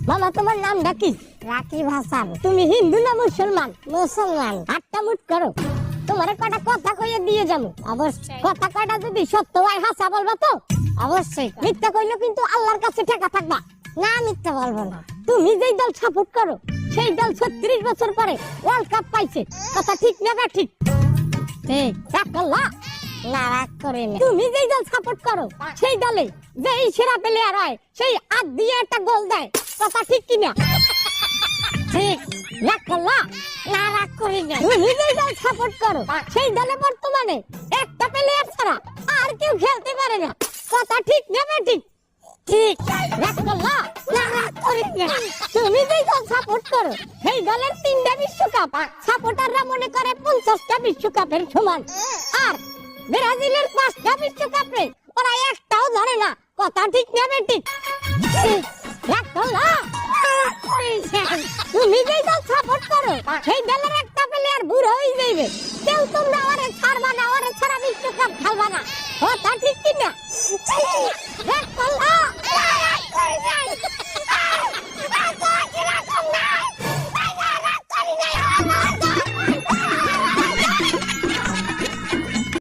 মামা তোমার নামটা কি? রাকিব হাসান। তুমি হিন্দু না মুসলমান? মুসলমান। আটটা মুট করো, তোমার কটা কথা কইয়ে দিয়ে যাবো। অবশ্যই কথা কটা যদি সত্য হয় হাসা বলবা তো? অবশ্যই। মিথ্যা কইলে কিন্তু আল্লাহর কাছে ঠেকা থাকবা। না মিথ্যা বলবো না। তুমি যেই দল সাপোর্ট করো সেই দল 36 বছর পরে ওয়ার্ল্ড কাপ পাইছে, কথা ঠিক না বা ঠিক? ঠিক। রাখলা না রাগ করি না। তুমি যেই দল সাপোর্ট করো সেই দলে যেই সেরা প্লেয়ার হয় সেই হাত দিয়ে একটা গোল দেয়, কথা ঠিক কি না? ঠিক। রাখলা না রাগ করি না। তুমি যেই দল সাপোর্ট করো সেই দলে বর্তমানে একটা প্লেয়ার ছাড়া আর কেউ খেলতে পারে না, কথা ঠিক না বা ঠিক? ঠিক। রাখলা না রাগ করি না। তুমি যেই দল সাপোর্ট করো সেই দলের 3টা বিশ্বকাপ সাপোর্টাররা মনে করে 50টা বিশ্বকাপের সমান, আর ব্রাজিলের 5টা বিশ্বকাপে ওরা একটাও ধরে না, কথা ঠিক না বা ঠিক? রাখলা তুমি যেই দল সাপোর্ট করো সেই দলের একটা প্লেয়ার বুড়ো হয়ে যাইবে, কেউ তোমরা ওরে ছাড়বা না, ওরে ছাড়া বিশ্বকাপ খেলবা না, কথা ঠিক কি না? রাখলা